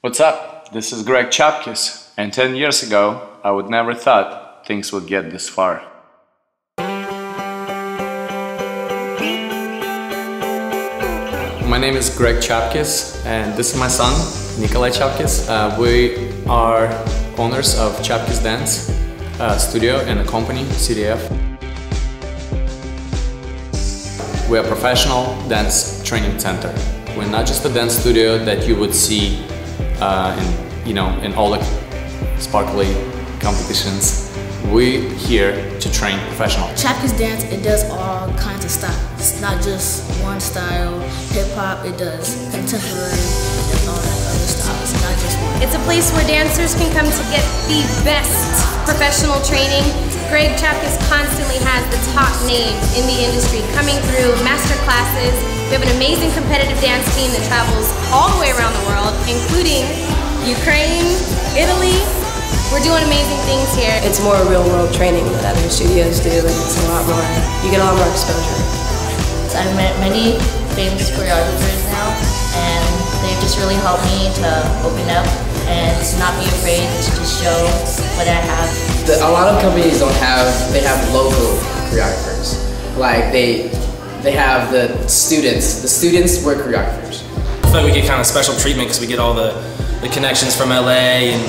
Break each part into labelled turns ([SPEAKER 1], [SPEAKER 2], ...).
[SPEAKER 1] What's up? This is Greg Chapkis, and 10 years ago, I would never thought things would get this far. My name is Greg Chapkis, and this is my son, Nikolai Chapkis. We are owners of Chapkis Dance studio and a company, CDF. We are a professional dance training center. We're not just a dance studio that you would see in all the sparkly competitions. We're here to train professionals.
[SPEAKER 2] Chapkis Dance, it does all kinds of stuff. It's not just one style, hip-hop, it does contemporary and all that other stuff. It's not just one.
[SPEAKER 3] It's a place where dancers can come to get the best professional training. Greg Chapkis constantly has the top names in the industry coming through master classes. We have an amazing competitive dance team that travels all the way around the world, including Ukraine, Italy. We're doing amazing things here.
[SPEAKER 4] It's more real-world training that other studios do, and it's a lot more, you get a lot more exposure.
[SPEAKER 2] So I've met many famous choreographers now, and they've just really helped me to open up and to not be afraid to just show what I have.
[SPEAKER 5] A lot of companies don't have, they have local choreographers. Like they have the students were choreographers.
[SPEAKER 6] I feel like we get kind of special treatment because we get all the connections from LA and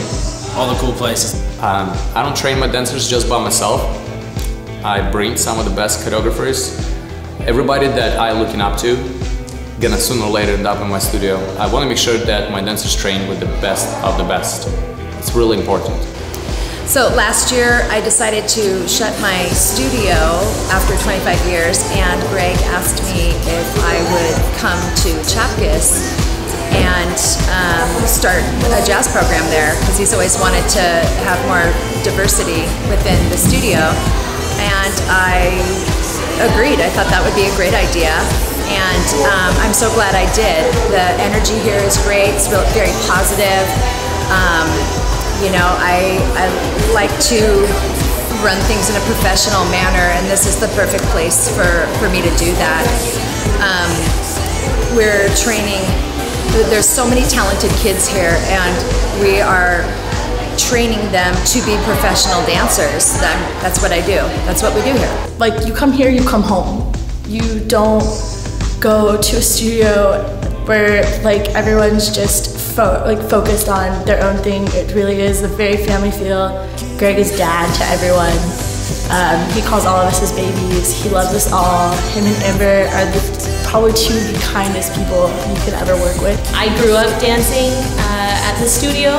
[SPEAKER 6] all the cool places.
[SPEAKER 1] I don't train my dancers just by myself. I bring some of the best choreographers. Everybody that I'm looking up to gonna sooner or later end up in my studio. I want to make sure that my dancers train with the best of the best. It's really important.
[SPEAKER 7] So last year I decided to shut my studio after 25 years, and Greg asked me if I would come to Chapkis and start a jazz program there, because he's always wanted to have more diversity within the studio, and I agreed. I thought that would be a great idea, and I'm so glad I did. The energy here is great. It's very positive. I like to run things in a professional manner, and this is the perfect place for me to do that. We're training. There's so many talented kids here, and we are training them to be professional dancers. That's what I do. That's what we do here.
[SPEAKER 8] Like, you come here, you come home. You don't go to a studio where like everyone's just focused on their own thing. It really is a very family feel. Greg is dad to everyone. He calls all of us his babies. He loves us all. Him and Amber are probably two of the kindest people you could ever work with.
[SPEAKER 9] I grew up dancing at the studio.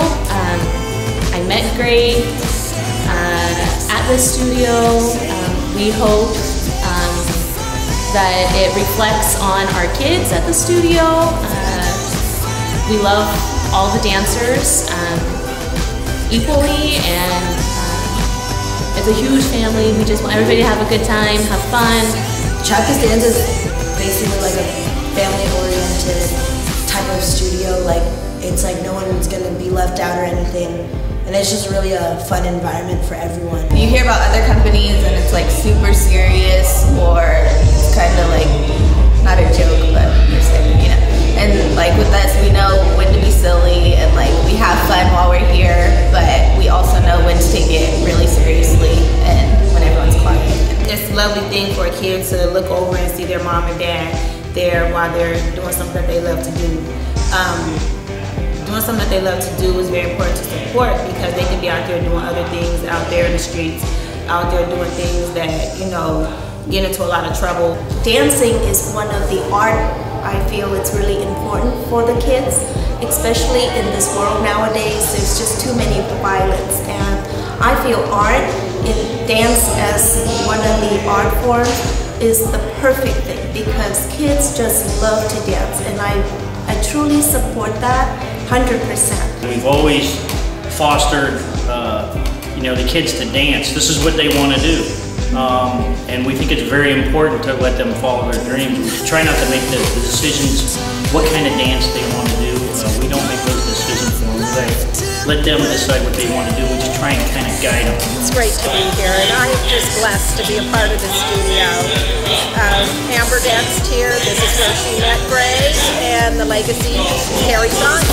[SPEAKER 9] I met Greg at the studio. We hope that it reflects on our kids at the studio. We love all the dancers equally, and it's a huge family. We just want everybody to have a good time, have fun.
[SPEAKER 4] Chapkis Dance is basically like a family-oriented type of studio. Like, it's like no one's gonna be left out or anything. And it's just really a fun environment for everyone.
[SPEAKER 10] You hear about other companies and it's like super serious, or it's kind of like, not a joke, but you're saying, And like with us, we know when to be silly and like we have fun while we're here, but we also know when to take it really seriously and when everyone's quiet.
[SPEAKER 11] It's a lovely thing for a kid to look over and see their mom and dad there while they're doing something that they love to do. Doing something that they love to do is very important to support, because they can be out there doing other things out there in the streets, out there doing things that, get into a lot of trouble.
[SPEAKER 12] Dancing is one of the art. I feel it's really important for the kids, especially in this world nowadays. There's just too many violence, and I feel art in dance as one of the art forms is the perfect thing, because kids just love to dance, and I truly support that 100%.
[SPEAKER 13] We've always fostered, the kids to dance. This is what they want to do. And we think it's very important to let them follow their dreams. We try not to make the decisions what kind of dance they want to do. We don't make those decisions for them. Let them decide what they want to do. We just try and kind of guide them.
[SPEAKER 14] It's great to be here, and I'm just blessed to be a part of the studio. Amber danced here. This is where she met Greg, and the legacy carries on.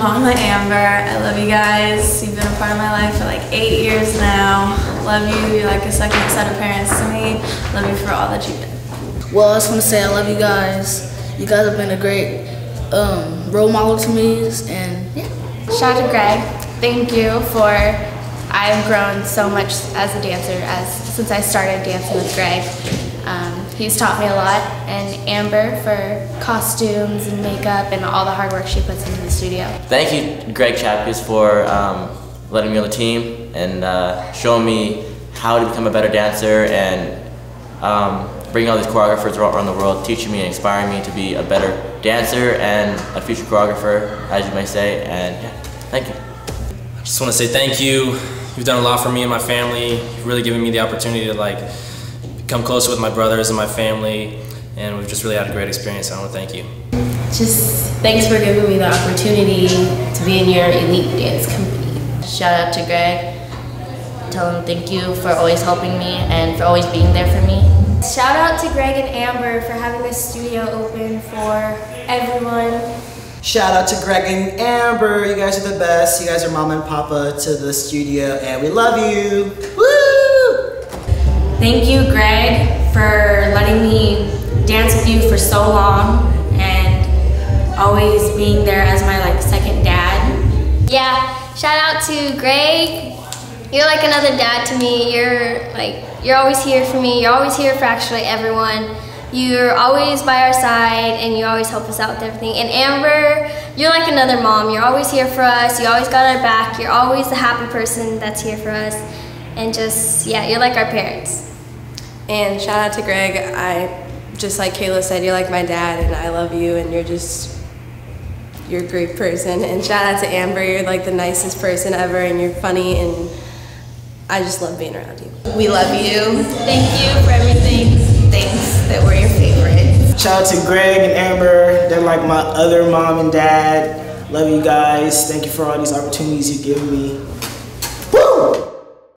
[SPEAKER 15] Mama Amber. I love you guys. You've been a part of my life for like 8 years now. Love you. You're like a second set of parents to me. Love you for all that you've done.
[SPEAKER 16] Well, I just want to say I love you guys. You guys have been a great role model to me, and yeah.
[SPEAKER 17] Shout out to Greg. Thank you for, I've grown so much as a dancer since I started dancing with Greg. He's taught me a lot, and Amber for costumes and makeup and all the hard work she puts into the studio.
[SPEAKER 18] Thank you, Greg Chapkis, for letting me on the team and showing me how to become a better dancer, and bringing all these choreographers around the world, teaching me and inspiring me to be a better dancer and a future choreographer, as you may say, and yeah, thank you.
[SPEAKER 6] I just want to say thank you. You've done a lot for me and my family. You've really given me the opportunity to come closer with my brothers and my family, and we've just really had a great experience, so I want to thank you.
[SPEAKER 9] Just thanks for giving me the opportunity to be in your elite dance company.
[SPEAKER 2] Shout out to Greg. Tell him thank you for always helping me and for always being there for me.
[SPEAKER 19] Shout out to Greg and Amber for having this studio open for everyone.
[SPEAKER 20] Shout out to Greg and Amber. You guys are the best. You guys are mama and papa to the studio, and we love you. Woo!
[SPEAKER 9] Thank you, Greg, for letting me dance with you for so long and always being there as my second dad.
[SPEAKER 19] Yeah, shout out to Greg. You're like another dad to me. You're always here for me. You're always here for actually everyone. You're always by our side, and you always help us out with everything. And Amber, you're like another mom. You're always here for us. You always got our back. You're always the happy person that's here for us. And just, yeah, you're like our parents.
[SPEAKER 15] And shout out to Greg. Just like Kayla said, you're like my dad, and I love you, and you're a great person. And shout out to Amber. You're like the nicest person ever, and you're funny, and I just love being around you.
[SPEAKER 10] We love you. Thank you for everything. Thanks that we're your favorite.
[SPEAKER 20] Shout out to Greg and Amber. They're like my other mom and dad. Love you guys. Thank you for all these opportunities you give me.